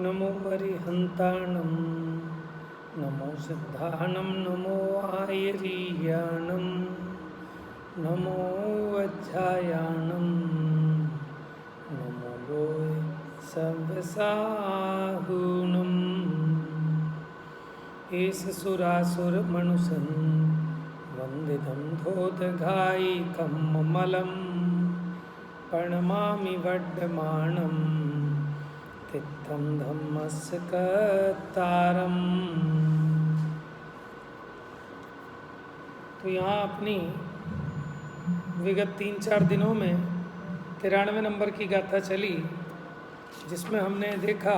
नमो वरिहन्ताणं नमो सिद्धाणं नमो आयरीयाणं नमो वज्रायाणं नमो लोय सव्यसाहुणम् एष सुरासुरमनुसन् वन्दितं धोदघायिकं ममलं प्रणमामि वड्डमाणं तित्थं धम्मस्य कर्तारम्। तो यहाँ अपनी विगत 3-4 दिनों में 93 नंबर की गाथा चली, जिसमें हमने देखा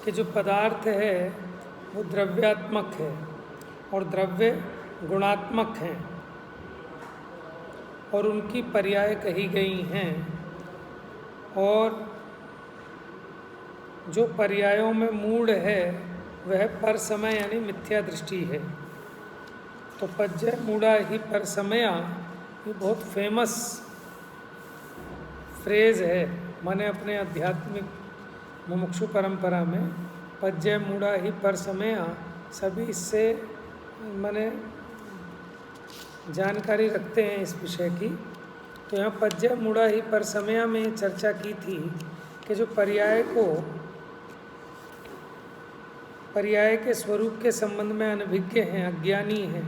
कि जो पदार्थ है वो द्रव्यात्मक है और द्रव्य गुणात्मक हैं और उनकी पर्याय कही गई हैं, और जो पर्यायों में मूढ़ है वह पर समय यानी मिथ्या दृष्टि है। तो पज्जय मूढ़ा ही पर समया ये बहुत फेमस फ्रेज है। मैंने अपने आध्यात्मिक मुमुक्षु परंपरा में पज्जय मूढ़ा ही पर समया सभी इससे मैंने जानकारी रखते हैं इस विषय की। तो यहाँ पज्जय मूढ़ा ही पर समया में चर्चा की थी कि जो पर्याय के स्वरूप के संबंध में अनभिज्ञ हैं, अज्ञानी हैं,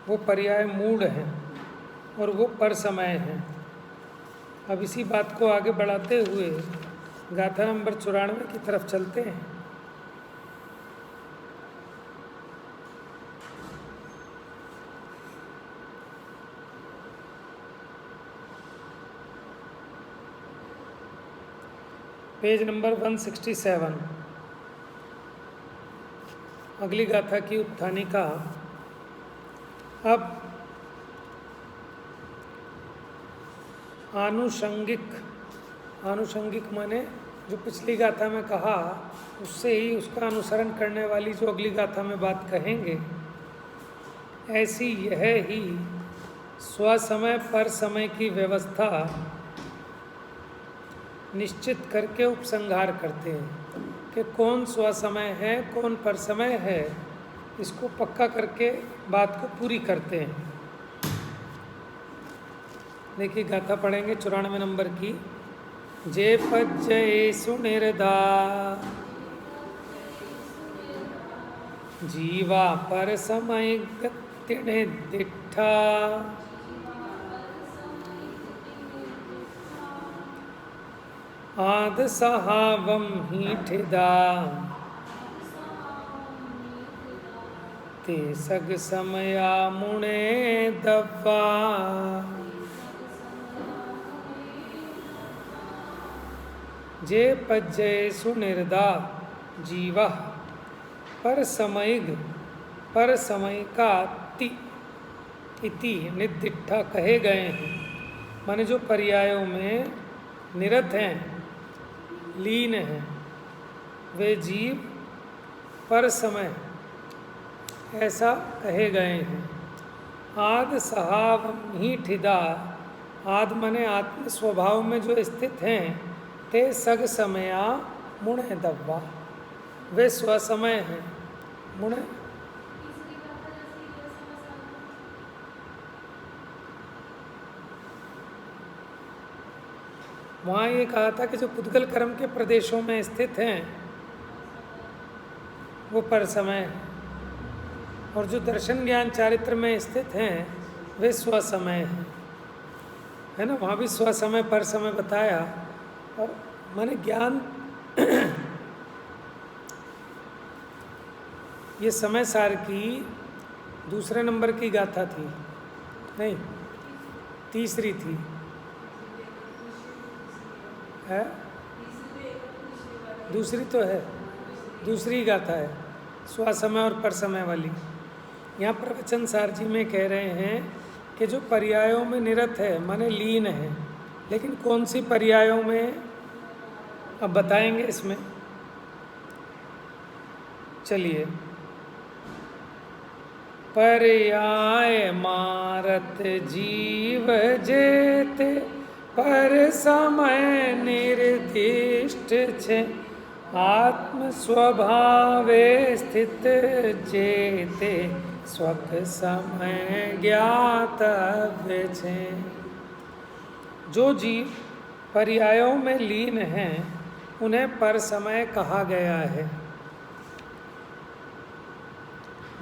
वो पर्याय मूढ़ हैं और वो पर समय हैं। अब इसी बात को आगे बढ़ाते हुए गाथा नंबर 94 की तरफ चलते हैं। पेज नंबर 167, अगली गाथा की उत्थानिका। अब आनुषंगिक माने जो पिछली गाथा में कहा उससे ही उसका अनुसरण करने वाली जो अगली गाथा में बात कहेंगे, ऐसी यह ही स्वसमय पर समय की व्यवस्था निश्चित करके उपसंहार करते हैं कि कौन स्वसमय है कौन पर समय है, इसको पक्का करके बात को पूरी करते हैं। देखिए गाथा पढ़ेंगे 94 नंबर की। जे पज्जये सुनिर्दा जीवा पर समय गतिने दिठा आद सहावम हीठिदा ते सग समया मुणे दब्बा जे पज्जये सुनिर्दा जीवा पर समयिका इति निर्दिष्ठा कहे गए हैं। माने जो पर्यायों में निरत हैं, लीन हैं, वे जीव पर समय ऐसा कहे गए हैं। आद सहाव ही ठिदा, आद मने आत्म स्वभाव में जो स्थित हैं, ते सग समया मुणे दब्बा, वे स्वसमय हैं। मुणे वहाँ ये कहा था कि जो पुद्गल कर्म के प्रदेशों में स्थित हैं वो पर समय है, और जो दर्शन ज्ञान चारित्र में स्थित हैं वे स्वसमय हैं, है ना। वहाँ भी स्वसमय पर समय बताया। और माने ज्ञान ये समय सार की दूसरे नंबर की गाथा थी, नहीं तीसरी थी, है दूसरी तो है, दूसरी गाथा है स्वसमय और पर समय वाली। यहाँ प्रवचन सार जी में कह रहे हैं कि जो पर्यायों में निरत है माने लीन है, लेकिन कौन सी पर्यायों में अब बताएंगे इसमें। चलिए, पर्याय मारत जीव जेते पर समय निर्दिष्ट छे, आत्म स्वभावे स्थित जेते स्वक समय ज्ञातव्य छे। जो जीव पर्यायों में लीन हैं उन्हें पर समय कहा गया है।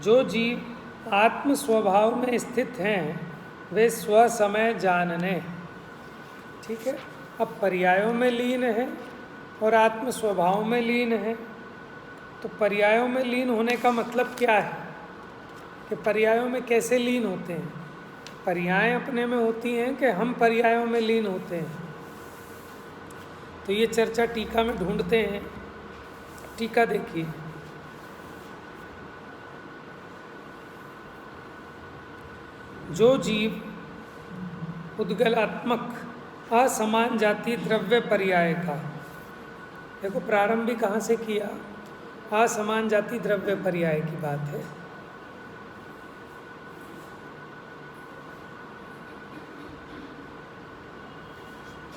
जो जीव आत्म स्वभाव में स्थित हैं वे स्व समय जानने। ठीक है, अब पर्यायों में लीन है और आत्म स्वभाव में लीन है, तो पर्यायों में लीन होने का मतलब क्या है कि पर्यायों में कैसे लीन होते हैं। पर्याय अपने में होती हैं कि हम पर्यायों में लीन होते हैं, तो ये चर्चा टीका में ढूंढते हैं। टीका देखिए, जो जीव उद्गलात्मक असमान जाति द्रव्य पर्याय का, देखो प्रारंभ भी कहाँ से किया, असमान जाति द्रव्य पर्याय की बात है।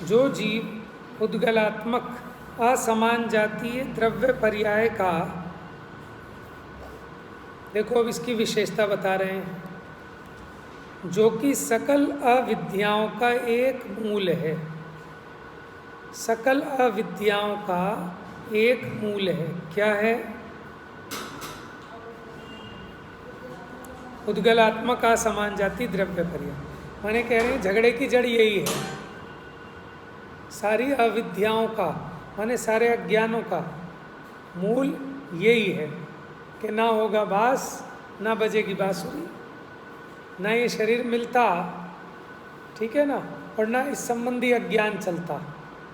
जो जीव उद्गलात्मक असमान जातीय द्रव्य पर्याय का, देखो अब इसकी विशेषता बता रहे हैं, जो कि सकल अविद्याओं का एक मूल है। सकल अविद्याओं का एक मूल है। क्या है? उद्गलात्मक असमान जाति द्रव्य पर्याय। माने कह रहे हैं झगड़े की जड़ यही है। सारी अविद्याओं का माने सारे अज्ञानों का मूल यही है कि ना होगा बास, ना बजेगी बांसुरी, ना ये शरीर मिलता, ठीक है ना, और ना इस संबंधी अज्ञान चलता।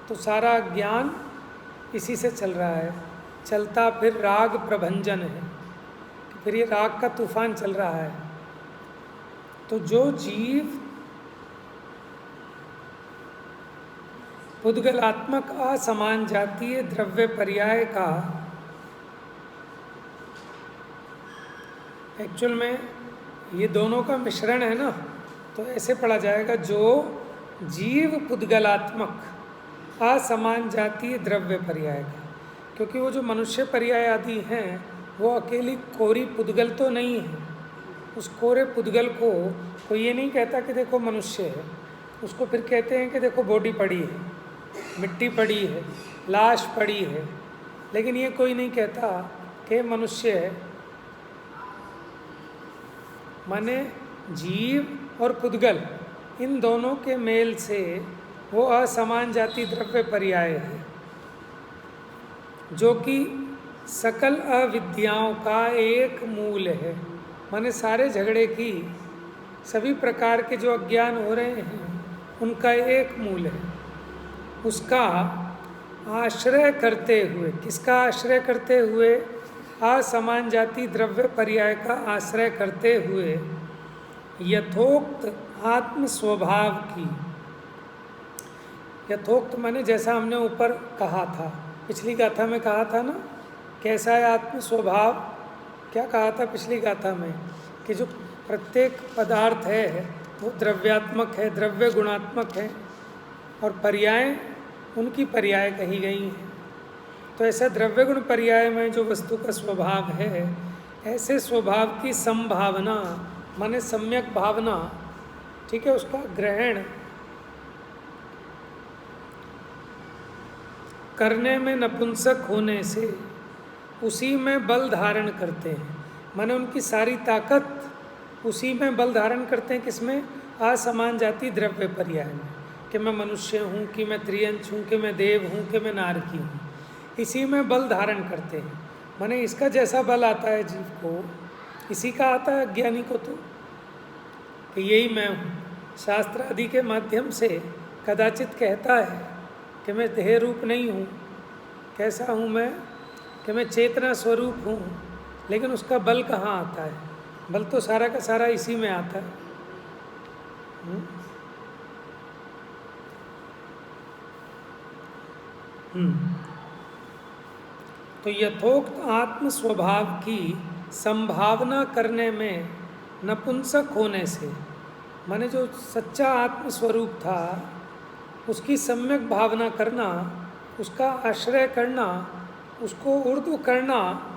तो सारा अज्ञान इसी से चल रहा है। चलता फिर राग प्रभंजन है, फिर ये राग का तूफान चल रहा है। तो जो जीव उद्गलात्मक असमान जातीय द्रव्य पर्याय का, एक्चुअल में ये दोनों का मिश्रण है ना, तो ऐसे पढ़ा जाएगा, जो जीव पुद्गलात्मक असमान जातीय द्रव्य पर्याय का। क्योंकि वो जो मनुष्य पर्याय आदि हैं वो अकेली कोरी पुद्गल तो नहीं है। उस कोरे पुद्गल को कोई ये नहीं कहता कि देखो मनुष्य है, उसको फिर कहते हैं कि देखो बॉडी पड़ी है, मिट्टी पड़ी है, लाश पड़ी है, लेकिन ये कोई नहीं कहता कि मनुष्य है। माने जीव और पुद्गल इन दोनों के मेल से वो असमान जाति द्रव्य पर्याय है, जो कि सकल अविद्याओं का एक मूल है। माने सारे झगड़े की, सभी प्रकार के जो अज्ञान हो रहे हैं उनका एक मूल है। उसका आश्रय करते हुए, किसका आश्रय करते हुए? असमान जाति द्रव्य पर्याय का आश्रय करते हुए यथोक्त आत्म स्वभाव की। यथोक्त माने जैसा हमने ऊपर कहा था, पिछली गाथा में कहा था ना, कैसा है आत्म स्वभाव। क्या कहा था पिछली गाथा में? कि जो प्रत्येक पदार्थ है वो द्रव्यात्मक है, द्रव्य गुणात्मक है, और पर्याय उनकी पर्याय कही गई हैं। तो ऐसा द्रव्य गुण पर्याय में जो वस्तु का स्वभाव है, ऐसे स्वभाव की संभावना माने सम्यक भावना, ठीक है, उसका ग्रहण करने में नपुंसक होने से उसी में बल धारण करते हैं। माने उनकी सारी ताकत उसी में बल धारण करते हैं। किसमें? असमान जाति द्रव्य पर्याय में, कि मैं मनुष्य हूँ, कि मैं त्रियंश हूँ, कि मैं देव हूँ, कि मैं नारकी हूँ, इसी में बल धारण करते हैं। माने इसका जैसा बल आता है जीव को, इसी का आता है अज्ञानी को। तो कि यही मैं हूँ। शास्त्र आदि के माध्यम से कदाचित कहता है कि मैं देह रूप नहीं हूँ। कैसा हूँ मैं? कि मैं चेतना स्वरूप हूँ, लेकिन उसका बल कहाँ आता है? बल तो सारा का सारा इसी में आता है। तो यथोक्त आत्म स्वभाव की संभावना करने में नपुंसक होने से, माने जो सच्चा आत्म स्वरूप था उसकी सम्यक भावना करना, उसका आश्रय करना, उसको उर्दू करना,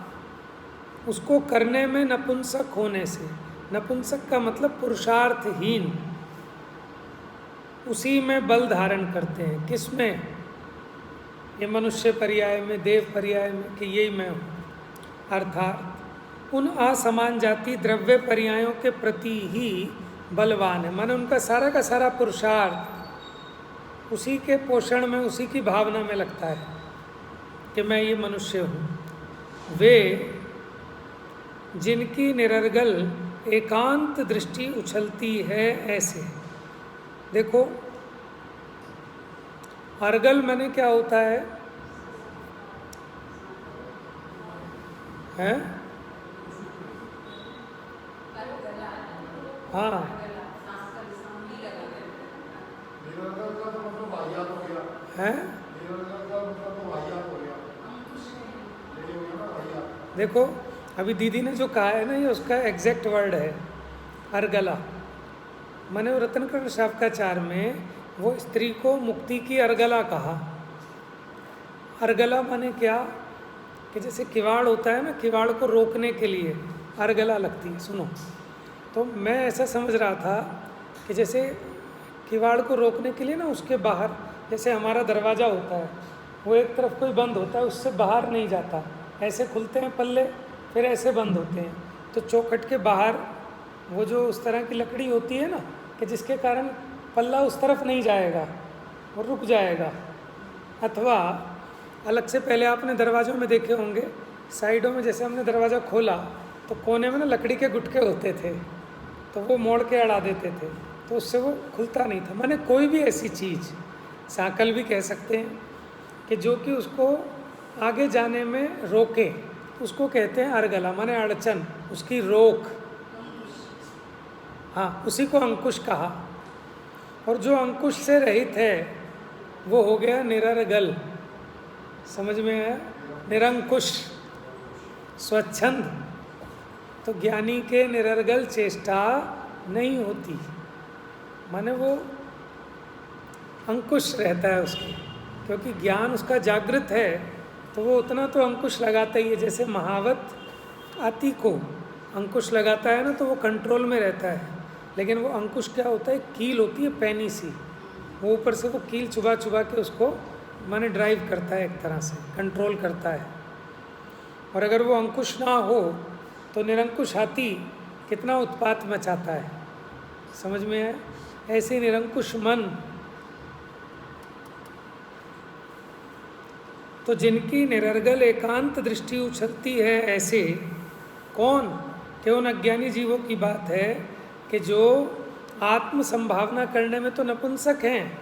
उसको करने में नपुंसक होने से, नपुंसक का मतलब पुरुषार्थहीन, उसी में बल धारण करते हैं। किस में? ये मनुष्य पर्याय में, देव पर्याय में, कि यही मैं हूँ। अर्थात उन असमान जाति द्रव्य पर्यायों के प्रति ही बलवान है। माने उनका सारा का सारा पुरुषार्थ उसी के पोषण में, उसी की भावना में लगता है कि मैं ये मनुष्य हूँ। वे जिनकी निरर्गल एकांत दृष्टि उछलती है ऐसे। देखो, अर्गल माने क्या होता है? हैं? हाँ, हैं? देखो, अभी दीदी ने जो कहा है ना, ये उसका एग्जैक्ट वर्ड है, अर्गला। मैंने वो रत्नकर्ण शावकाचार में वो स्त्री को मुक्ति की अर्गला कहा। अर्गला माने क्या? कि जैसे किवाड़ होता है ना, किवाड़ को रोकने के लिए अर्गला लगती है। सुनो, तो मैं ऐसा समझ रहा था कि जैसे किवाड़ को रोकने के लिए ना, उसके बाहर जैसे हमारा दरवाज़ा होता है, वो एक तरफ कोई बंद होता है, उससे बाहर नहीं जाता, ऐसे खुलते हैं पल्ले, फिर ऐसे बंद होते हैं। तो चौखट के बाहर वो जो उस तरह की लकड़ी होती है ना, कि जिसके कारण पल्ला उस तरफ नहीं जाएगा, वो रुक जाएगा। अथवा अलग से, पहले आपने दरवाज़ों में देखे होंगे, साइडों में जैसे हमने दरवाज़ा खोला तो कोने में ना लकड़ी के गुटके होते थे, तो वो मोड़ के अड़ा देते थे, तो उससे वो खुलता नहीं था। माने कोई भी ऐसी चीज़, साकल भी कह सकते हैं, कि जो कि उसको आगे जाने में रोके, उसको कहते हैं अर्गला। माने अड़चन, उसकी रोक। हाँ, उसी को अंकुश कहा। और जो अंकुश से रहित है वो हो गया निरर्गल। समझ में आया? निरंकुश, स्वच्छंद। तो ज्ञानी के निरर्गल चेष्टा नहीं होती, माने वो अंकुश रहता है उसके, क्योंकि ज्ञान उसका जागृत है, तो वो उतना तो अंकुश लगाता ही है। जैसे महावत हाथी को अंकुश लगाता है ना, तो वो कंट्रोल में रहता है। लेकिन वो अंकुश क्या होता है? कील होती है पैनी सी, वो ऊपर से वो कील चुबा चुबा के उसको माने ड्राइव करता है, एक तरह से कंट्रोल करता है। और अगर वो अंकुश ना हो तो निरंकुश हाथी कितना उत्पात मचाता है। समझ में है? ऐसे निरंकुश मन, तो जिनकी निरर्गल एकांत दृष्टि उछलती है ऐसे। कौन? कि उन अज्ञानी जीवों की बात है कि जो आत्म संभावना करने में तो नपुंसक हैं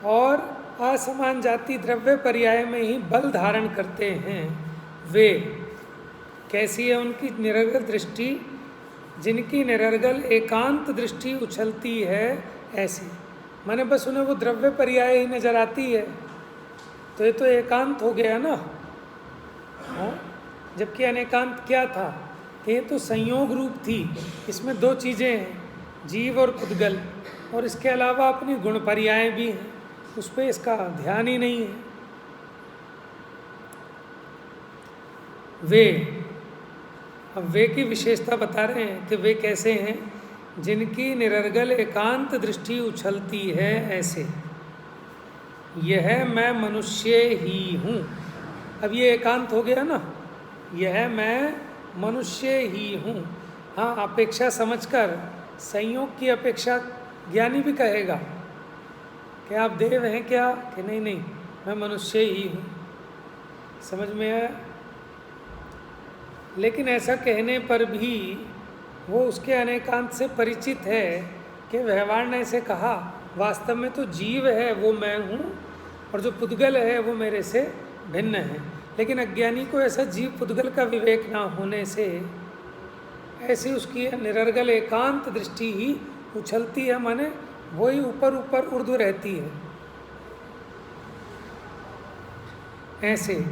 और असमान जाति द्रव्य पर्याय में ही बल धारण करते हैं। वे कैसी है उनकी निरर्गल दृष्टि? जिनकी निरर्गल एकांत दृष्टि उछलती है ऐसी। माने बस उन्हें वो द्रव्य पर्याय ही नजर आती है, तो ये तो एकांत हो गया ना। हाँ, जबकि अनेकांत क्या था? ये तो संयोग रूप थी। इसमें दो चीज़ें हैं, जीव और पुद्गल, और इसके अलावा अपनी गुण पर्याय भी हैं, उस पर इसका ध्यान ही नहीं है। वे, अब वे की विशेषता बता रहे हैं कि वे कैसे हैं। जिनकी निरर्गल एकांत दृष्टि उछलती है ऐसे। यह मैं मनुष्य ही हूँ। अब ये एकांत हो गया ना, यह मैं मनुष्य ही हूँ। हाँ, अपेक्षा समझकर, संयोग की अपेक्षा ज्ञानी भी कहेगा कि आप देव हैं क्या? कि नहीं नहीं, मैं मनुष्य ही हूँ। समझ में आया? लेकिन ऐसा कहने पर भी वो उसके अनेकांत से परिचित है कि व्यवहार ने इसे कहा, वास्तव में तो जीव है वो मैं हूँ, और जो पुद्गल है वो मेरे से भिन्न है। लेकिन अज्ञानी को ऐसा जीव पुद्गल का विवेक ना होने से ऐसी उसकी निरर्गल एकांत दृष्टि ही उछलती है, माने वही ऊपर ऊपर उर्दू रहती है। ऐसे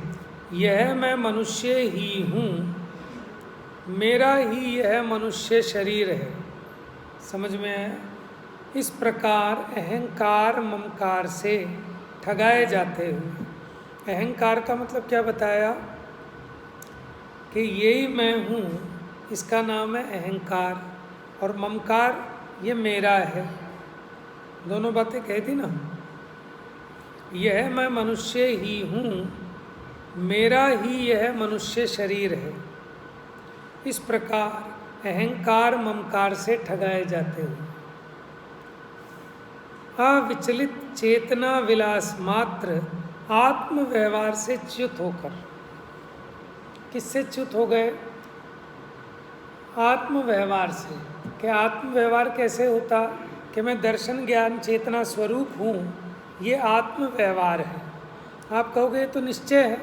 यह मैं मनुष्य ही हूँ, मेरा ही यह मनुष्य शरीर है। समझ में आया? इस प्रकार अहंकार ममकार से ठगाए जाते हुए। अहंकार का मतलब क्या बताया कि यही मैं हूँ, इसका नाम है अहंकार, और ममकार ये मेरा है। दोनों बातें कह दी ना। यह मैं मनुष्य ही हूँ, मेरा ही यह मनुष्य शरीर है। इस प्रकार अहंकार ममकार से ठगाए जाते हैं। अविचलित चेतना विलास मात्र आत्म व्यवहार से च्युत होकर। किससे च्युत हो गए? आत्म व्यवहार से। क्या आत्म व्यवहार कैसे होता? कि मैं दर्शन ज्ञान चेतना स्वरूप हूँ, ये आत्म व्यवहार है। आप कहोगे तो निश्चय है,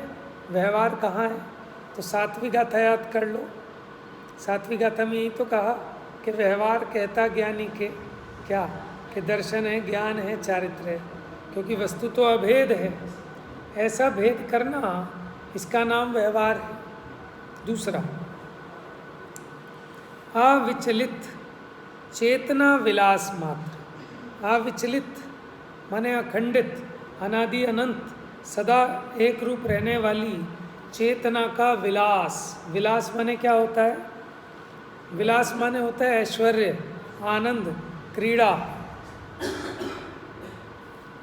व्यवहार कहाँ है? तो सात्विक गाथा याद कर लो। सात्विक गाथा में यही तो कहा कि व्यवहार कहता ज्ञानी के क्या, कि दर्शन है, ज्ञान है, चारित्र है, क्योंकि वस्तु तो अभेद है। ऐसा भेद करना, इसका नाम व्यवहार है। दूसरा, अविचलित चेतना विलास मात्र। अविचलित माने अखंडित, अनादि अनंत, सदा एक रूप रहने वाली चेतना का विलास। विलास माने क्या होता है? विलास माने होता है ऐश्वर्य, आनंद, क्रीड़ा।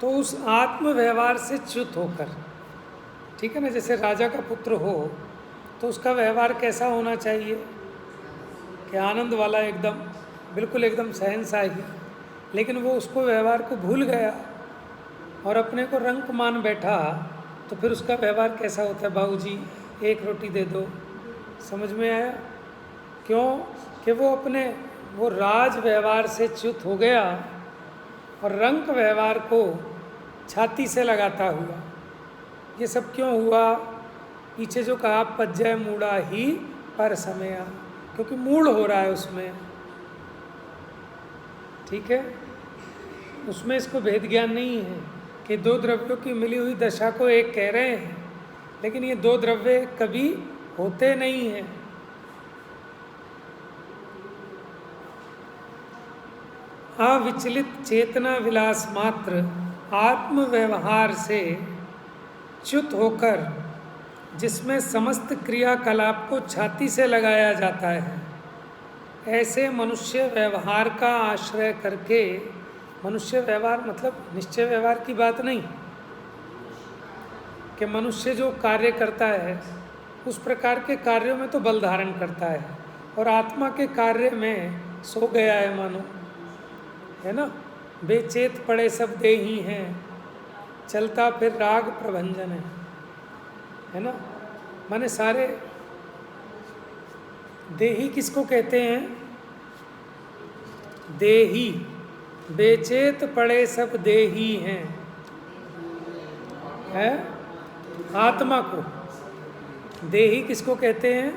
तो उस आत्म व्यवहार से च्युत होकर, ठीक है ना, जैसे राजा का पुत्र हो तो उसका व्यवहार कैसा होना चाहिए? कि आनंद वाला, एकदम बिल्कुल एकदम शहंशाही। लेकिन वो उसको व्यवहार को भूल गया और अपने को रंक मान बैठा, तो फिर उसका व्यवहार कैसा होता है? बाबूजी एक रोटी दे दो। समझ में आया? क्यों? कि वो अपने वो राज व्यवहार से च्युत हो गया और रंक व्यवहार को छाती से लगाता हुआ। ये सब क्यों हुआ? पीछे जो कहा पज्जय मूढ़ा ही पर समया, क्योंकि मूढ़ हो रहा है उसमें। ठीक है, उसमें इसको भेद ज्ञान नहीं है कि दो द्रव्यों की मिली हुई दशा को एक कह रहे हैं, लेकिन ये दो द्रव्य कभी होते नहीं हैं। अविचलित चेतना विलास मात्र आत्म व्यवहार से च्युत होकर, जिसमें समस्त क्रियाकलाप को छाती से लगाया जाता है, ऐसे मनुष्य व्यवहार का आश्रय करके। मनुष्य व्यवहार मतलब निश्चय व्यवहार की बात नहीं, कि मनुष्य जो कार्य करता है उस प्रकार के कार्यों में तो बल धारण करता है, और आत्मा के कार्य में सो गया है मानो, है ना। बेचेत पड़े सब देही हैं, चलता फिर राग प्रभंजन है ना। माने सारे देही किसको कहते हैं? देही, बेचेत पड़े सब देही हैं, है आत्मा को। देही किसको कहते हैं?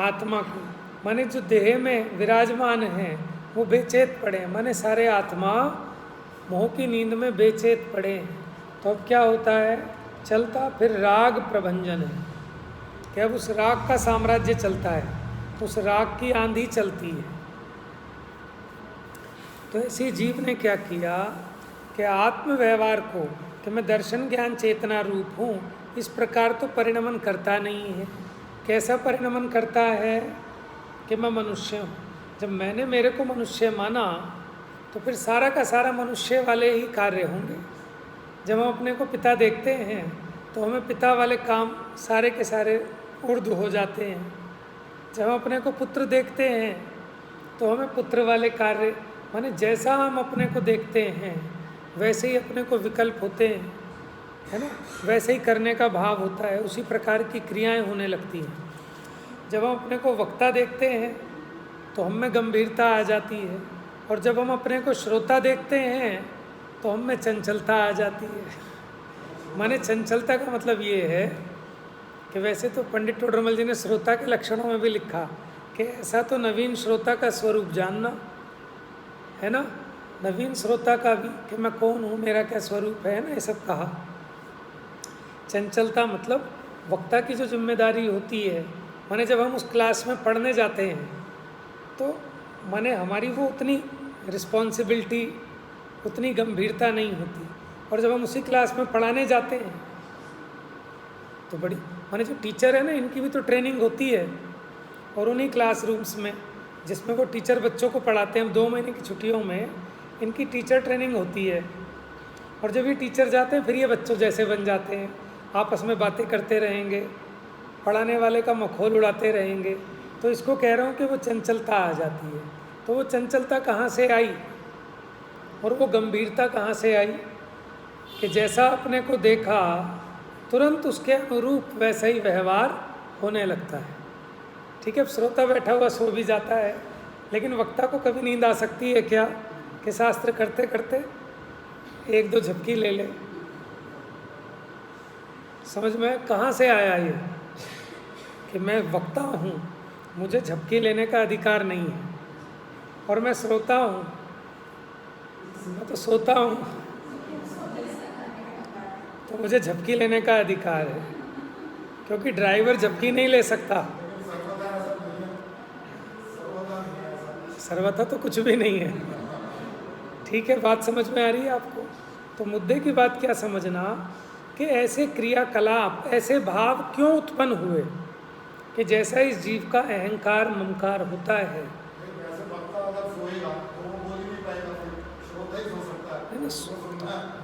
आत्मा को। माने जो देह में विराजमान है वो बेचेत पड़े हैं, माने सारे आत्मा मोह की नींद में बेचेत पड़े हैं। तो अब क्या होता है? चलता फिर राग प्रभंजन है, कि अब उस राग का साम्राज्य चलता है, उस राग की आंधी चलती है। तो इसी जीव ने क्या किया कि आत्म व्यवहार को, कि मैं दर्शन ज्ञान चेतना रूप हूँ, इस प्रकार तो परिणमन करता नहीं है। कैसा परिणमन करता है? कि मैं मनुष्य हूँ। जब मैंने मेरे को मनुष्य माना तो फिर सारा का सारा मनुष्य वाले ही कार्य होंगे। जब हम अपने को पिता देखते हैं तो हमें पिता वाले काम सारे के सारे उर्द हो जाते हैं। जब हम अपने को पुत्र देखते हैं तो हमें पुत्र वाले कार्य, माने जैसा हम अपने को देखते हैं वैसे ही अपने को विकल्प होते हैं, है ना। वैसे ही करने का भाव होता है, उसी प्रकार की क्रियाएं होने लगती हैं। जब हम अपने को वक्ता देखते हैं तो हम में गंभीरता आ जाती है, और जब हम अपने को श्रोता देखते हैं तो हम में चंचलता आ जाती है। माने चंचलता का मतलब ये है कि वैसे तो पंडित टोडरमल जी ने श्रोता के लक्षणों में भी लिखा कि ऐसा तो नवीन श्रोता का स्वरूप जानना, है ना। नवीन श्रोता का भी कि मैं कौन हूँ, मेरा क्या स्वरूप है ना, ये सब कहा। चंचलता मतलब वक्ता की जो जिम्मेदारी होती है, माने जब हम उस क्लास में पढ़ने जाते हैं तो माने हमारी वो उतनी रिस्पॉन्सिबिलिटी उतनी गंभीरता नहीं होती। और जब हम उसी क्लास में पढ़ाने जाते हैं तो बड़ी माने जो टीचर है ना, इनकी भी तो ट्रेनिंग होती है। और उन्हीं क्लासरूम्स में जिसमें वो टीचर बच्चों को पढ़ाते हैं, 2 महीने की छुट्टियों में इनकी टीचर ट्रेनिंग होती है। और जब ये टीचर जाते हैं फिर ये बच्चों जैसे बन जाते हैं, आपस में बातें करते रहेंगे, पढ़ाने वाले का मखौल उड़ाते रहेंगे। तो इसको कह रहा हूँ कि वो चंचलता आ जाती है। तो वो चंचलता कहाँ से आई और वो गंभीरता कहाँ से आई कि जैसा अपने को देखा तुरंत उसके अनुरूप वैसा ही व्यवहार होने लगता है। ठीक है, श्रोता बैठा हुआ सो भी जाता है, लेकिन वक्ता को कभी नींद आ सकती है क्या कि शास्त्र करते करते 1-2 झपकी ले ले? समझ में कहाँ से आया ये कि मैं वक्ता हूँ, मुझे झपकी लेने का अधिकार नहीं है, और मैं श्रोता हूँ, मैं तो सोता हूँ, तो मुझे झपकी लेने का अधिकार है। क्योंकि ड्राइवर झपकी नहीं ले सकता। सर्वथा तो कुछ भी नहीं है। ठीक है, बात समझ में आ रही है आपको? तो मुद्दे की बात क्या समझना कि ऐसे क्रियाकलाप, ऐसे भाव क्यों उत्पन्न हुए कि जैसा इस जीव का अहंकार ममकार होता है।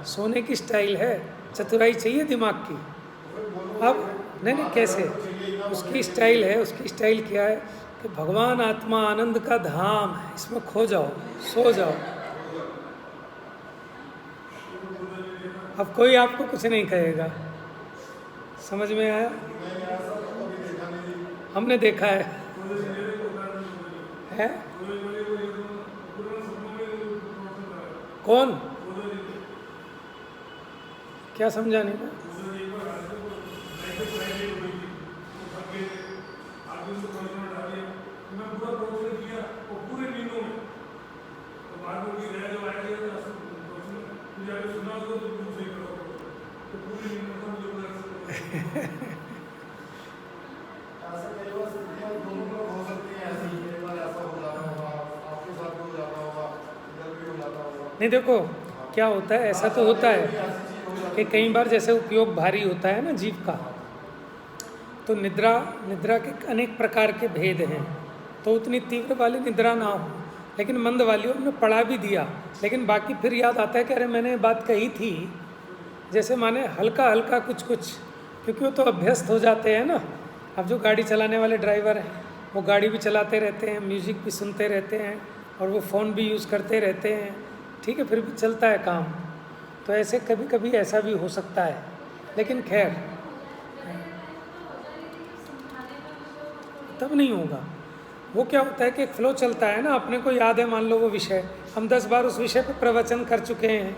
सोने की स्टाइल है, चतुराई चाहिए दिमाग की। अब नहीं कैसे उसकी स्टाइल है, उसकी स्टाइल क्या है कि भगवान आत्मा आनंद का धाम है, इसमें खो जाओ, सो जाओ। अब कोई आपको कुछ नहीं कहेगा। समझ में आया? हमने देखा है? कौन? क्या समझा नहीं? नहीं, देखो क्या होता है, ऐसा तो होता है कि कई बार जैसे उपयोग भारी होता है ना जीव का, तो निद्रा के अनेक प्रकार के भेद हैं। तो उतनी तीव्र वाली निद्रा ना हो, लेकिन मंद वाली हो, हमने पढ़ा भी दिया, लेकिन बाकी फिर याद आता है कि अरे मैंने बात कही थी। जैसे माने हल्का हल्का कुछ कुछ, क्योंकि वो तो अभ्यस्त हो जाते हैं ना। अब जो गाड़ी चलाने वाले ड्राइवर हैं वो गाड़ी भी चलाते रहते हैं, म्यूज़िक भी सुनते रहते हैं, और वो फ़ोन भी यूज़ करते रहते हैं। ठीक है, फिर भी चलता है काम। तो ऐसे कभी कभी ऐसा भी हो सकता है, लेकिन खैर तब नहीं होगा। वो क्या होता है कि एक फ्लो चलता है ना, अपने को याद है, मान लो वो विषय हम 10 बार उस विषय पर प्रवचन कर चुके हैं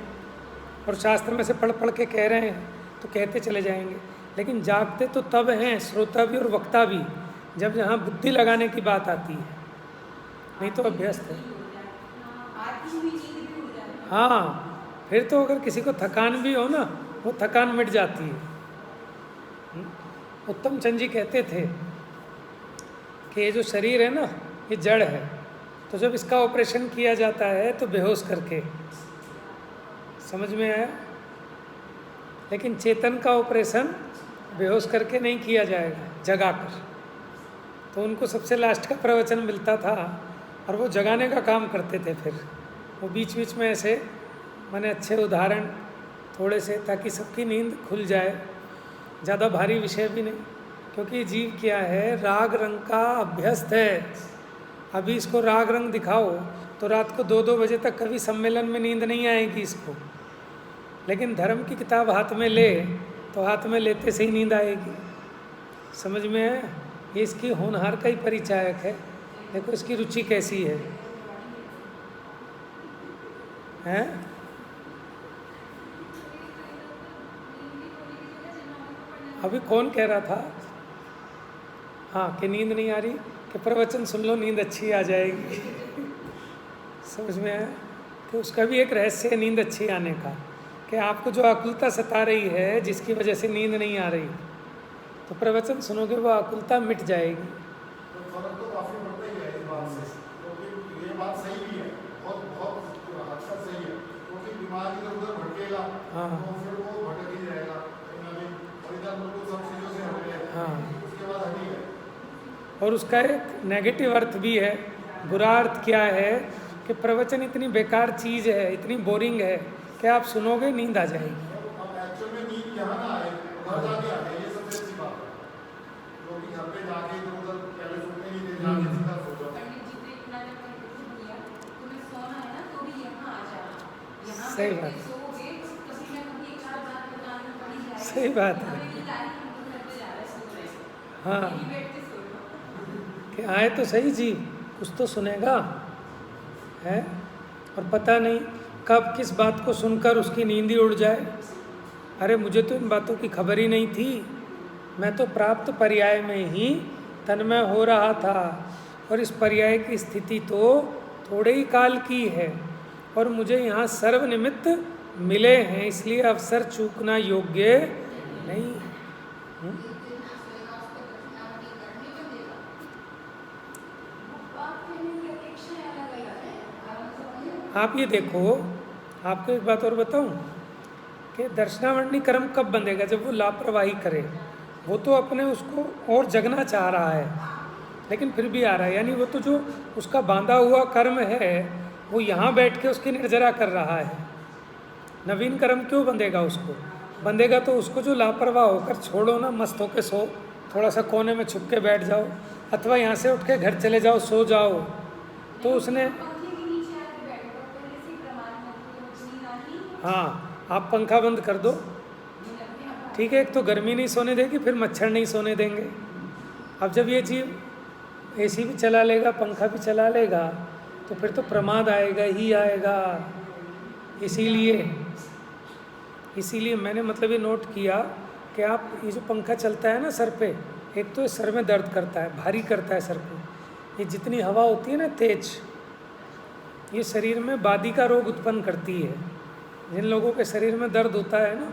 और शास्त्र में से पढ़ पढ़ के कह रहे हैं, तो कहते चले जाएंगे। लेकिन जागते तो तब हैं श्रोता भी और वक्ता भी, जब जहाँ बुद्धि लगाने की बात आती है, नहीं तो अभ्यस्त है। हाँ, फिर तो अगर किसी को थकान भी हो ना, वो थकान मिट जाती है। उत्तम चंद जी कहते थे कि ये जो शरीर है ना, ये जड़ है, तो जब इसका ऑपरेशन किया जाता है तो बेहोश करके, समझ में आया? लेकिन चेतन का ऑपरेशन बेहोश करके नहीं किया जाएगा, जगाकर। तो उनको सबसे लास्ट का प्रवचन मिलता था और वो जगाने का काम करते थे। फिर वो बीच बीच में ऐसे मैंने अच्छे उदाहरण थोड़े से, ताकि सबकी नींद खुल जाए। ज़्यादा भारी विषय भी नहीं, क्योंकि जीव क्या है, राग रंग का अभ्यस्त है। अभी इसको राग रंग दिखाओ तो रात को 2-2 बजे तक कभी सम्मेलन में नींद नहीं आएगी इसको। लेकिन धर्म की किताब हाथ में ले तो हाथ में लेते से ही नींद आएगी। समझ में है? ये इसकी होनहार का ही परिचायक है। देखो इसकी रुचि कैसी है, हैं? अभी कौन कह रहा था हाँ कि नींद नहीं आ रही, कि प्रवचन सुन लो नींद अच्छी आ जाएगी। समझ में आया? कि उसका भी एक रहस्य है नींद अच्छी आने का, कि आपको जो आकुलता सता रही है, जिसकी वजह से नींद नहीं आ रही, तो प्रवचन सुनोगे वो आकुलता मिट जाएगी। तो फर्क तो काफी पड़ता ही है इस बात से, क्योंकि ये बात सही भी है। बहुत बहुत हाँ तो फिर वो भटक ही जाएगा कहीं ना कहीं, और इधर बिल्कुल सब चीज़ों से हट गए, हाँ। उसके बाद हट ही गए। और उसका एक नेगेटिव अर्थ भी है। बुरा अर्थ क्या है कि प्रवचन इतनी बेकार चीज़ है, इतनी बोरिंग है कि आप सुनोगे नींद आ जाएगी। अब एक्चुअल में नींद यहाँ ना आए, घर जाके आ जाए, ये सबसे अच्छी बात है। क्योंकि घर पे जाके इधर उधर पहले सोते नहीं थे, जाके सीधा सो जाओ। सही बात है, सही बात है। हाँ, कि आए तो सही जी, कुछ तो सुनेगा है, और पता नहीं कब किस बात को सुनकर उसकी नींद ही उड़ जाए। अरे मुझे तो इन बातों की खबर ही नहीं थी, मैं तो प्राप्त पर्याय में ही तन्मय हो रहा था, और इस पर्याय की स्थिति तो थोड़े ही काल की है, और मुझे यहाँ सर्वनिमित्त मिले हैं, इसलिए अवसर चूकना योग्य नहीं। आप ये देखो, आपको एक बात और बताऊं कि दर्शनावरणी कर्म कब बंधेगा, जब वो लापरवाही करे। वो तो अपने उसको और जगना चाह रहा है, लेकिन फिर भी आ रहा है, यानी वो तो जो उसका बांधा हुआ कर्म है वो यहाँ बैठ के उसकी निर्जरा कर रहा है। नवीन कर्म क्यों बंधेगा उसको? बंधेगा तो उसको जो लापरवाह होकर छोड़ो ना, मस्त होकर सो, थोड़ा सा कोने में छुप के बैठ जाओ, अथवा यहाँ से उठ के घर चले जाओ, सो जाओ, तो उसने, हाँ आप पंखा बंद कर दो, ठीक है, एक तो गर्मी नहीं सोने देगी, फिर मच्छर नहीं सोने देंगे। अब जब ये चीज़ एसी भी चला लेगा, पंखा भी चला लेगा, तो फिर तो प्रमाद आएगा ही आएगा। इसीलिए मैंने मतलब ये नोट किया कि आप ये जो पंखा चलता है ना सर पे, एक तो ये सर में दर्द करता है, भारी करता है सर पे, ये जितनी हवा होती है ना तेज, ये शरीर में बादी का रोग उत्पन्न करती है। जिन लोगों के शरीर में दर्द होता है ना,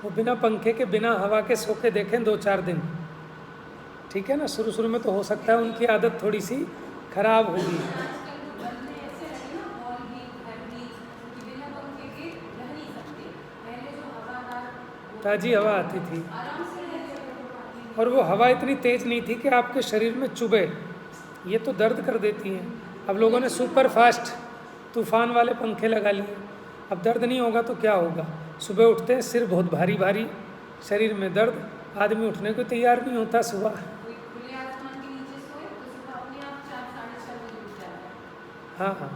वो बिना पंखे के बिना हवा के सो के देखें 2-4 दिन, ठीक है ना। शुरू में तो हो सकता है उनकी आदत थोड़ी सी खराब होगी। ताज़ी हवा आती थी, और वो हवा इतनी तेज़ नहीं थी कि आपके शरीर में चुभे, ये तो दर्द कर देती हैं। अब लोगों ने सुपर फास्ट तूफान वाले पंखे लगा लिए, अब दर्द नहीं होगा तो क्या होगा? सुबह उठते हैं सिर बहुत भारी भारी, शरीर में दर्द, आदमी उठने को तैयार नहीं होता सुबह। हाँ हाँ,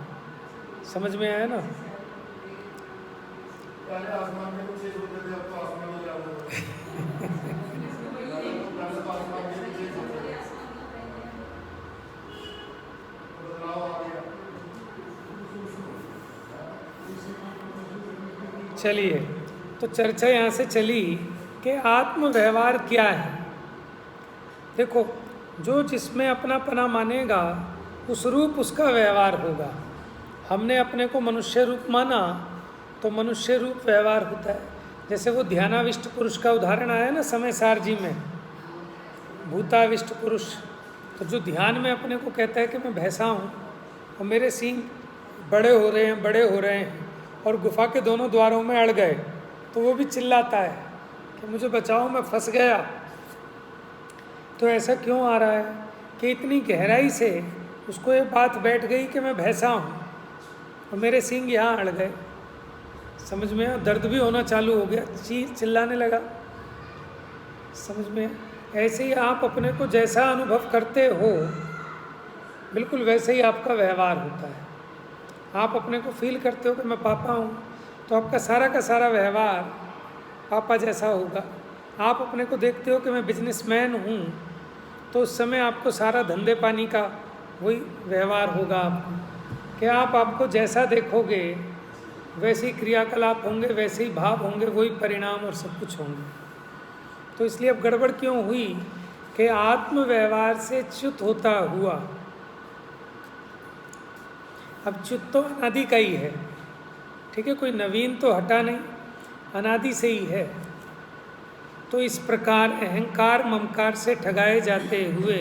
समझ में आया ना। पहले आसमान में कुछ चीज़ होते थे, अब तो आसमान ही याद होता है। पहले तो आसमान में कुछ चीज़ होते थे, बदलाव आ गया। चलिए, तो चर्चा यहाँ से चली कि आत्म व्यवहार क्या है। देखो, जो जिसमें अपनापना मानेगा उस रूप उसका व्यवहार होगा। हमने अपने को मनुष्य रूप माना तो मनुष्य रूप व्यवहार होता है। जैसे वो ध्यानाविष्ट पुरुष का उदाहरण आया ना समय सार जी में, भूताविष्ट पुरुष, तो जो ध्यान में अपने को कहता है कि मैं भैंसा हूँ और मेरे सींग बड़े हो रहे हैं और गुफा के दोनों द्वारों में अड़ गए, तो वो भी चिल्लाता है कि मुझे बचाओ, मैं फंस गया। तो ऐसा क्यों आ रहा है कि इतनी गहराई से उसको ये बात बैठ गई कि मैं भैंसा हूँ और मेरे सींग यहाँ अड़ गए। समझ में आया? दर्द भी होना चालू हो गया, चिल्लाने लगा। समझ में? ऐसे ही आप अपने को जैसा अनुभव करते हो बिल्कुल वैसे ही आपका व्यवहार होता है। आप अपने को फील करते हो कि मैं पापा हूँ, तो आपका सारा का सारा व्यवहार पापा जैसा होगा। आप अपने को देखते हो कि मैं बिजनेसमैन हूँ, तो उस समय आपको सारा धंधे पानी का वही व्यवहार होगा आपको, कि आप आपको जैसा देखोगे वैसे ही क्रियाकलाप होंगे, वैसे ही भाव होंगे, वही परिणाम और सब कुछ होंगे। तो इसलिए अब गड़बड़ क्यों हुई कि आत्म व्यवहार से च्युत होता हुआ, अब च्युत तो अनादि का ही है, ठीक है, कोई नवीन तो हटा नहीं, अनादि से ही है। तो इस प्रकार अहंकार ममकार से ठगाए जाते हुए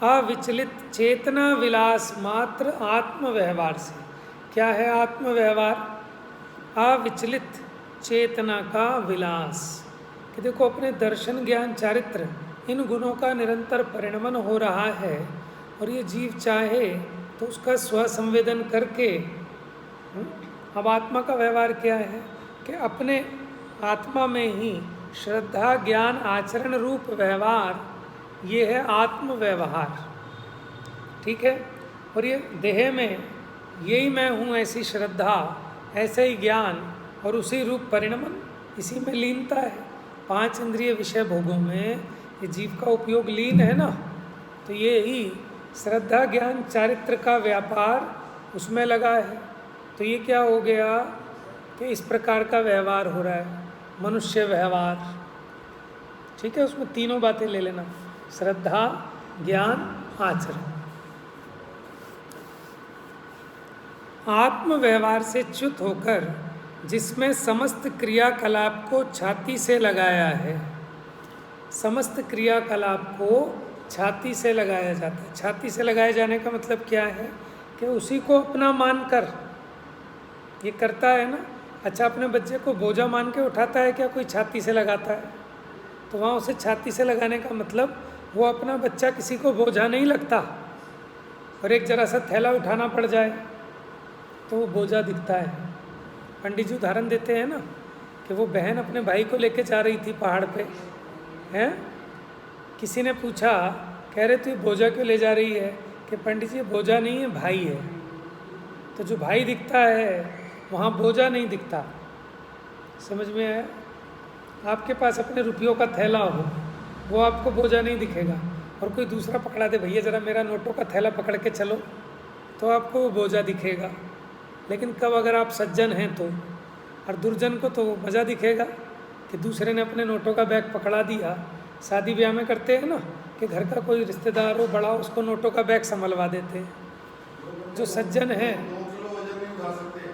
अविचलित चेतना विलास मात्र आत्म व्यवहार से, क्या है आत्म व्यवहार? अविचलित चेतना का विलास, कि देखो अपने दर्शन ज्ञान चारित्र इन गुणों का निरंतर परिणमन हो रहा है, और ये जीव चाहे तो उसका स्वसंवेदन करके अब आत्मा का व्यवहार क्या है कि अपने आत्मा में ही श्रद्धा ज्ञान आचरण रूप व्यवहार, ये है आत्म व्यवहार। ठीक है, और ये देह में यही मैं हूँ ऐसी श्रद्धा, ऐसे ही ज्ञान और उसी रूप परिणमन, इसी में लीनता है। 5 इंद्रिय विषय भोगों में ये जीव का उपयोग लीन है ना, तो ये ही श्रद्धा ज्ञान चारित्र का व्यापार उसमें लगा है। तो ये क्या हो गया कि इस प्रकार का व्यवहार हो रहा है, मनुष्य व्यवहार। ठीक है, उसमें तीनों बातें ले लेना, श्रद्धा ज्ञान आचरण। आत्म व्यवहार से च्युत होकर जिसमें समस्त क्रियाकलाप को छाती से लगाया है, समस्त क्रियाकलाप को छाती से लगाया जाता है। छाती से लगाए जाने का मतलब क्या है कि उसी को अपना मानकर ये करता है ना। अच्छा, अपने बच्चे को बोझा मान के उठाता है क्या कोई छाती से लगाता है? तो वहाँ उसे छाती से लगाने का मतलब वो अपना बच्चा किसी को बोझा नहीं लगता, और एक जरा सा थैला उठाना पड़ जाए तो वो बोझा दिखता है। पंडित जी उदाहरण देते हैं ना कि वो बहन अपने भाई को लेके जा रही थी पहाड़ पे, हैं, किसी ने पूछा, कह रहे तू ये बोझा क्यों ले जा रही है? कि पंडित जी ये बोझा नहीं है, भाई है। तो जो भाई दिखता है वहाँ बोझा नहीं दिखता। समझ में आया? आपके पास अपने रुपयों का थैला हो, वो आपको बोझा नहीं दिखेगा, और कोई दूसरा पकड़ा दे, भैया ज़रा मेरा नोटों का थैला पकड़ के चलो, तो आपको वो बोझा दिखेगा। लेकिन कब अगर आप सज्जन हैं तो, और दुर्जन को तो मज़ा दिखेगा कि दूसरे ने अपने नोटों का बैग पकड़ा दिया। शादी ब्याह में करते हैं ना कि घर का कोई रिश्तेदार हो बड़ा, उसको नोटों का बैग संभलवा देते हैं। जो सज्जन हैं,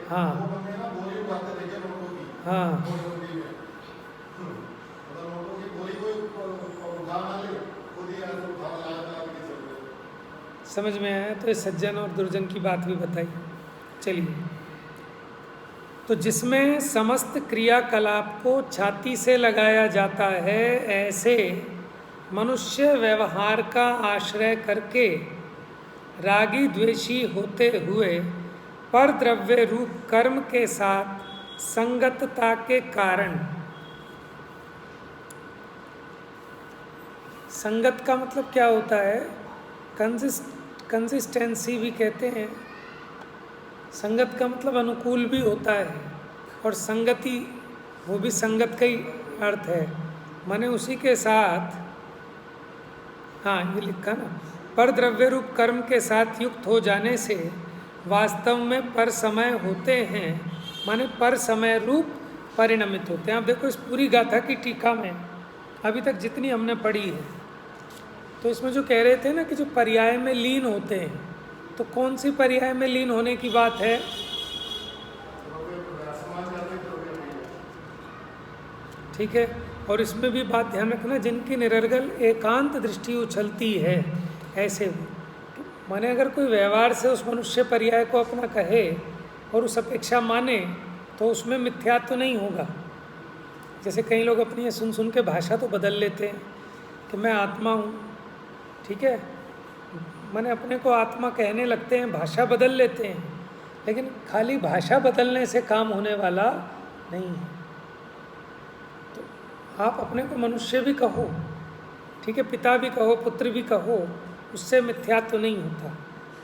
हाँ हाँ, समझ में आया? तो ये सज्जन और दुर्जन की बात भी बताई। चलिए, तो जिसमें समस्त क्रियाकलाप को छाती से लगाया जाता है, ऐसे मनुष्य व्यवहार का आश्रय करके रागी द्वेषी होते हुए पर द्रव्य रूप कर्म के साथ संगतता के कारण, संगत का मतलब क्या होता है? कंसिस्टेंसी भी कहते हैं। संगत का मतलब अनुकूल भी होता है, और संगति वो भी संगत का ही अर्थ है, माने उसी के साथ। हाँ, ये लिखा ना, पर द्रव्य रूप कर्म के साथ युक्त हो जाने से वास्तव में पर समय होते हैं, माने पर समय रूप परिणमित होते हैं। आप देखो इस पूरी गाथा की टीका में अभी तक जितनी हमने पढ़ी है, तो इसमें जो कह रहे थे ना कि जो पर्याय में लीन होते हैं, तो कौन सी पर्याय में लीन होने की बात है? ठीक है, और इसमें भी बात ध्यान रखना, जिनकी निरर्गल एकांत दृष्टि उछलती है, ऐसे माने अगर कोई व्यवहार से उस मनुष्य पर्याय को अपना कहे और उस अपेक्षा माने, तो उसमें मिथ्यात्व तो नहीं होगा। जैसे कई लोग अपनी ये सुन के भाषा तो बदल लेते हैं कि मैं आत्मा हूँ, ठीक है, माने अपने को आत्मा कहने लगते हैं, भाषा बदल लेते हैं, लेकिन खाली भाषा बदलने से काम होने वाला नहीं है। तो आप अपने को मनुष्य भी कहो, ठीक है, पिता भी कहो, पुत्र भी कहो, उससे मिथ्यात्व नहीं होता।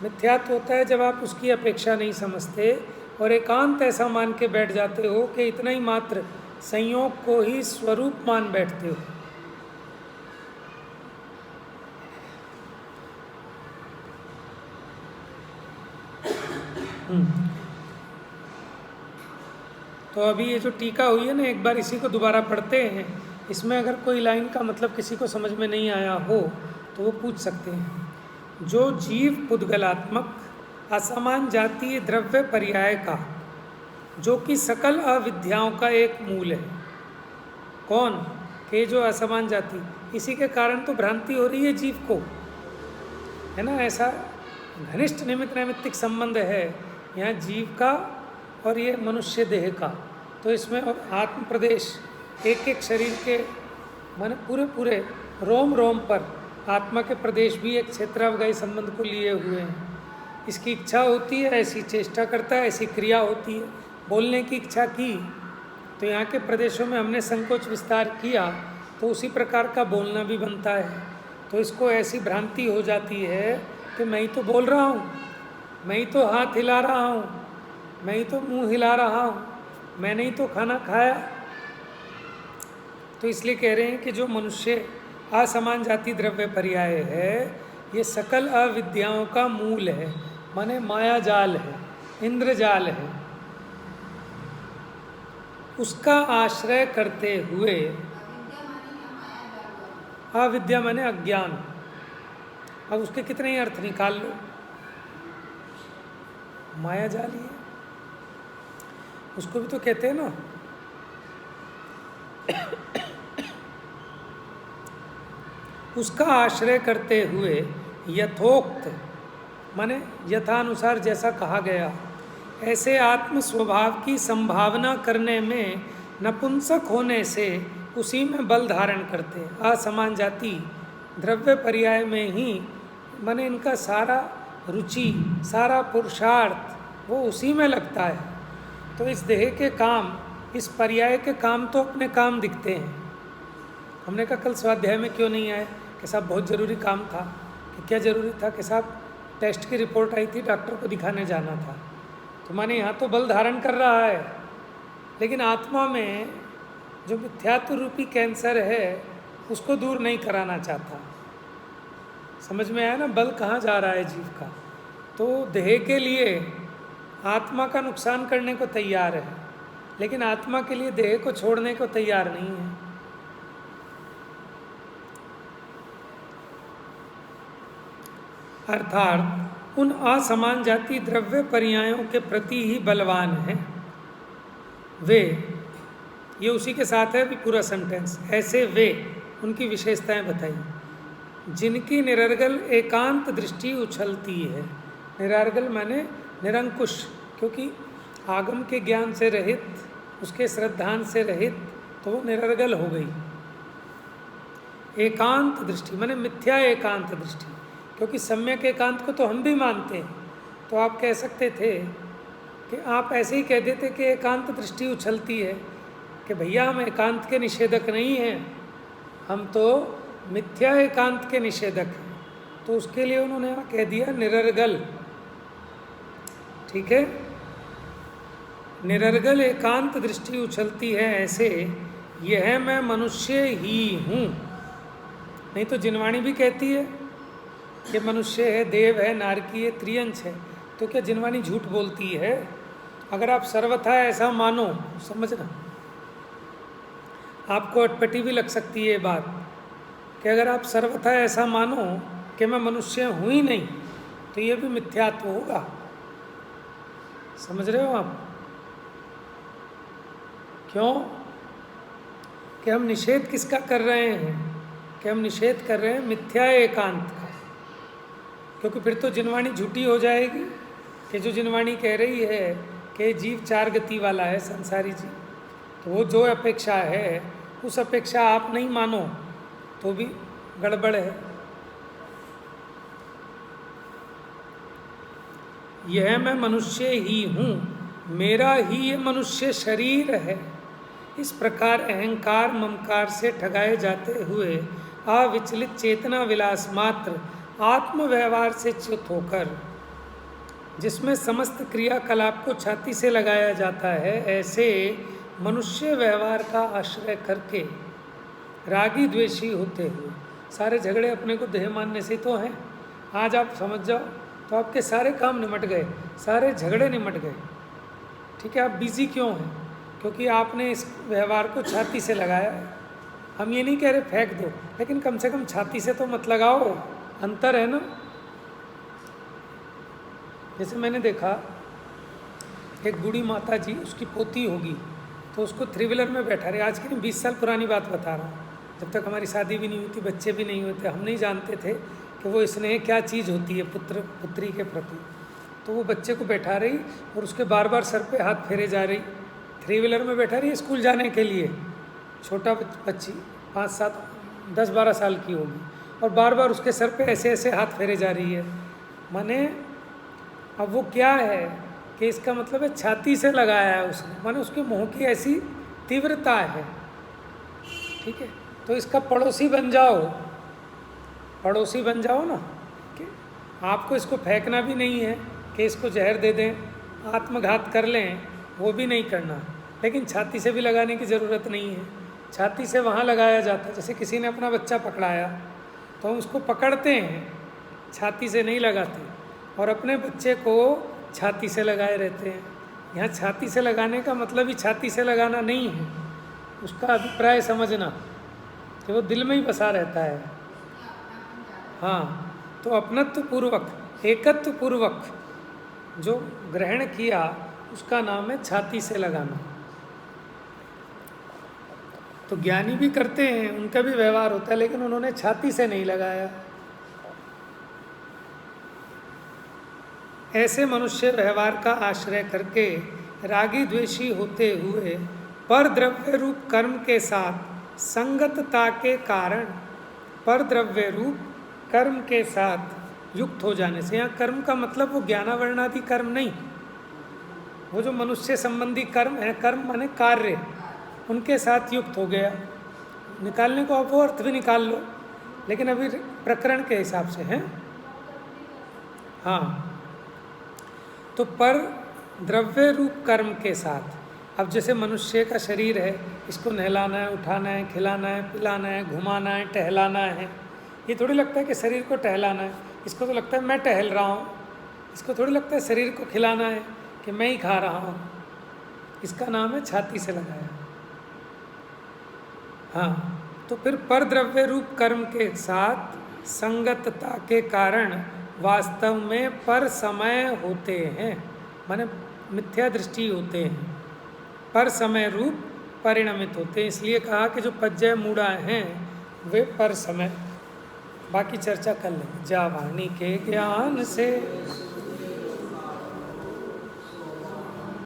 मिथ्यात्व होता है जब आप उसकी अपेक्षा नहीं समझते और एकांत ऐसा मान के बैठ जाते हो कि इतना ही मात्र संयोग को ही स्वरूप मान बैठते हो। तो अभी ये जो टीका हुई है ना, एक बार इसी को दोबारा पढ़ते हैं। इसमें अगर कोई लाइन का मतलब किसी को समझ में नहीं आया हो तो वो पूछ सकते हैं। जो जीव पुद्गलात्मक असमान जातीय द्रव्य पर्याय का, जो कि सकल अविद्याओं का एक मूल है। कौन? के जो असमान जाति, इसी के कारण तो भ्रांति हो रही है जीव को, है ना। ऐसा घनिष्ठ निमित्त नैमित्तिक संबंध है यहाँ जीव का और ये मनुष्य देह का। तो तो इसमें और आत्म प्रदेश, एक एक शरीर के माने पूरे पूरे रोम रोम पर आत्मा के प्रदेश भी एक क्षेत्रावगाही संबंध को लिए हुए हैं। इसकी इच्छा होती है, ऐसी चेष्टा करता है, ऐसी क्रिया होती है। बोलने की इच्छा की तो यहाँ के प्रदेशों में हमने संकोच विस्तार किया तो उसी प्रकार का बोलना भी बनता है। तो इसको ऐसी भ्रांति हो जाती है कि मैं ही तो बोल रहा हूँ, मैं ही तो हाथ हिला रहा हूँ, मैं ही तो मुंह हिला रहा हूँ, मैंने ही तो खाना खाया। तो इसलिए कह रहे हैं कि जो मनुष्य असमान जाति द्रव्य पर्याय है, ये सकल अविद्याओं का मूल है, माने माया जाल है, इंद्रजाल है। उसका आश्रय करते हुए, अविद्या माने अज्ञान। अब उसके कितने ही अर्थ निकाल लो, माया जाल ही है, उसको भी तो कहते हैं ना। उसका आश्रय करते हुए यथोक्त माने यथानुसार जैसा कहा गया, ऐसे आत्म स्वभाव की संभावना करने में नपुंसक होने से उसी में बल धारण करते हैं। असमान जाति द्रव्य पर्याय में ही माने इनका सारा रुचि, सारा पुरुषार्थ वो उसी में लगता है। तो इस देह के काम, इस पर्याय के काम तो अपने काम दिखते हैं। हमने कहा कल स्वाध्याय में क्यों नहीं आए कि साहब बहुत ज़रूरी काम था। कि क्या ज़रूरी था कि साहब टेस्ट की रिपोर्ट आई थी, डॉक्टर को दिखाने जाना था। तो माने यहाँ तो बल धारण कर रहा है, लेकिन आत्मा में जो मिथ्यात्व रूपी कैंसर है उसको दूर नहीं कराना चाहता। समझ में आया ना बल कहाँ जा रहा है जीव का। तो देह के लिए आत्मा का नुकसान करने को तैयार है, लेकिन आत्मा के लिए देह को छोड़ने को तैयार नहीं है। अर्थात उन असमान जाति द्रव्य पर्यायों के प्रति ही बलवान हैं वे। ये उसी के साथ है भी पूरा सेंटेंस। ऐसे वे, उनकी विशेषताएं बताई, जिनकी निरर्गल एकांत दृष्टि उछलती है। निरर्गल माने निरंकुश, क्योंकि आगम के ज्ञान से रहित, उसके श्रद्धांत से रहित, तो वो निरर्गल हो गई। एकांत दृष्टि माने मिथ्या एकांत दृष्टि, क्योंकि सम्यक एकांत को तो हम भी मानते हैं। तो आप कह सकते थे कि आप ऐसे ही कह देते कि एकांत दृष्टि उछलती है, कि भैया हम एकांत के निषेधक नहीं हैं, हम तो मिथ्या एकांत के निषेधक हैं। तो उसके लिए उन्होंने कह दिया निरर्गल। ठीक है, निरर्गल एकांत दृष्टि उछलती है ऐसे, यह मैं मनुष्य ही हूँ। नहीं तो जिनवाणी भी कहती है कि मनुष्य है, देव है, नारकी है, त्रियंश है। तो क्या जिनवाणी झूठ बोलती है? अगर आप सर्वथा ऐसा मानो, समझना, आपको अटपटी भी लग सकती है ये बात कि अगर आप सर्वथा ऐसा मानो कि मैं मनुष्य हूँ ही नहीं, तो ये भी मिथ्यात्व होगा। समझ रहे हो आप? क्यों? कि हम निषेध किसका कर रहे हैं? कि हम निषेध कर रहे हैं मिथ्या एकांत का। क्योंकि फिर तो जिनवाणी झूठी हो जाएगी कि जो जिनवाणी कह रही है कि जीव चार गति वाला है, संसारी जीव, तो वो जो अपेक्षा है उस अपेक्षा आप नहीं मानो तो भी गड़बड़ है। यह मैं मनुष्य ही हूँ, मेरा ही ये मनुष्य शरीर है। इस प्रकार अहंकार ममकार से ठगाए जाते हुए अविचलित चेतना विलास मात्र आत्म व्यवहार से च्युत होकर, जिसमें समस्त क्रियाकलाप को छाती से लगाया जाता है, ऐसे मनुष्य व्यवहार का आश्रय करके रागी द्वेषी होते हुए, सारे झगड़े अपने को देह मानने से तो हैं। आज आप समझ जाओ तो आपके सारे काम निमट गए, सारे झगड़े निमट गए। ठीक है, आप बिजी क्यों हैं? क्योंकि आपने इस व्यवहार को छाती से लगाया है। हम ये नहीं कह रहे फेंक दो, लेकिन कम से कम छाती से तो मत लगाओ, अंतर है ना। जैसे मैंने देखा एक बूढ़ी माता जी, उसकी पोती होगी, तो उसको थ्री व्हीलर में बैठा रहे। आज की नहीं, 20 साल पुरानी बात बता रहा हूँ। जब तक हमारी शादी भी नहीं हुई थी, बच्चे भी नहीं हुए थे, हम नहीं जानते थे कि वो स्नेह क्या चीज़ होती है पुत्र पुत्री के प्रति। तो वो बच्चे को बैठा रही और उसके बार बार सर पे हाथ फेरे जा रही 3 व्हीलर में बैठा रही है स्कूल जाने के लिए, छोटा बच्ची 5, 7, 10, 12 साल की होगी, और बार बार उसके सर पे ऐसे ऐसे हाथ फेरे जा रही है। माने अब वो क्या है कि इसका मतलब है छाती से लगाया है उसने, माने उसके मुंह की ऐसी तीव्रता है। ठीक है, तो इसका पड़ोसी बन जाओ, पड़ोसी बन जाओ ना, कि आपको इसको फेंकना भी नहीं है कि इसको जहर दे दें, आत्मघात कर लें, वो भी नहीं करना, लेकिन छाती से भी लगाने की ज़रूरत नहीं है। छाती से वहाँ लगाया जाता है, जैसे किसी ने अपना बच्चा पकड़ाया तो हम उसको पकड़ते हैं, छाती से नहीं लगाते, और अपने बच्चे को छाती से लगाए रहते हैं। यहाँ छाती से लगाने का मतलब ही छाती से लगाना नहीं है, उसका अभिप्राय समझना कि वो दिल में ही बसा रहता है। हाँ, तो अपनत्व पूर्वक, एकत्व पूर्वक जो ग्रहण किया उसका नाम है छाती से लगाना। तो ज्ञानी भी करते हैं, उनका भी व्यवहार होता है, लेकिन उन्होंने छाती से नहीं लगाया। ऐसे मनुष्य व्यवहार का आश्रय करके रागी द्वेषी होते हुए पर द्रव्य रूप कर्म के साथ संगतता के कारण, पर द्रव्य रूप कर्म के साथ युक्त हो जाने से, यहाँ कर्म का मतलब वो ज्ञानावरणादि कर्म नहीं, वो जो मनुष्य संबंधी कर्म है, कर्म माने कार्य, उनके साथ युक्त हो गया। निकालने को आप वो अर्थ भी निकाल लो, लेकिन अभी प्रकरण के हिसाब से है। हाँ, तो पर द्रव्य रूप कर्म के साथ, अब जैसे मनुष्य का शरीर है, इसको नहलाना है, उठाना है, खिलाना है, पिलाना है, घुमाना है, टहलाना है, ये थोड़ी लगता है कि शरीर को टहलाना है, इसको तो लगता है मैं टहल रहा हूँ, इसको थोड़ी लगता है शरीर को खिलाना है कि मैं ही खा रहा हूँ। इसका नाम है छाती से लगाया। हाँ, तो फिर पर द्रव्य रूप कर्म के साथ संगतता के कारण वास्तव में पर समय होते हैं, माने मिथ्या दृष्टि होते हैं, पर समय रूप परिणमित होते हैं। इसलिए कहा कि जो पज्जय मूढ़ा हैं वे पर समय। बाकी चर्चा कर लेंगे। जावाणी के ज्ञान से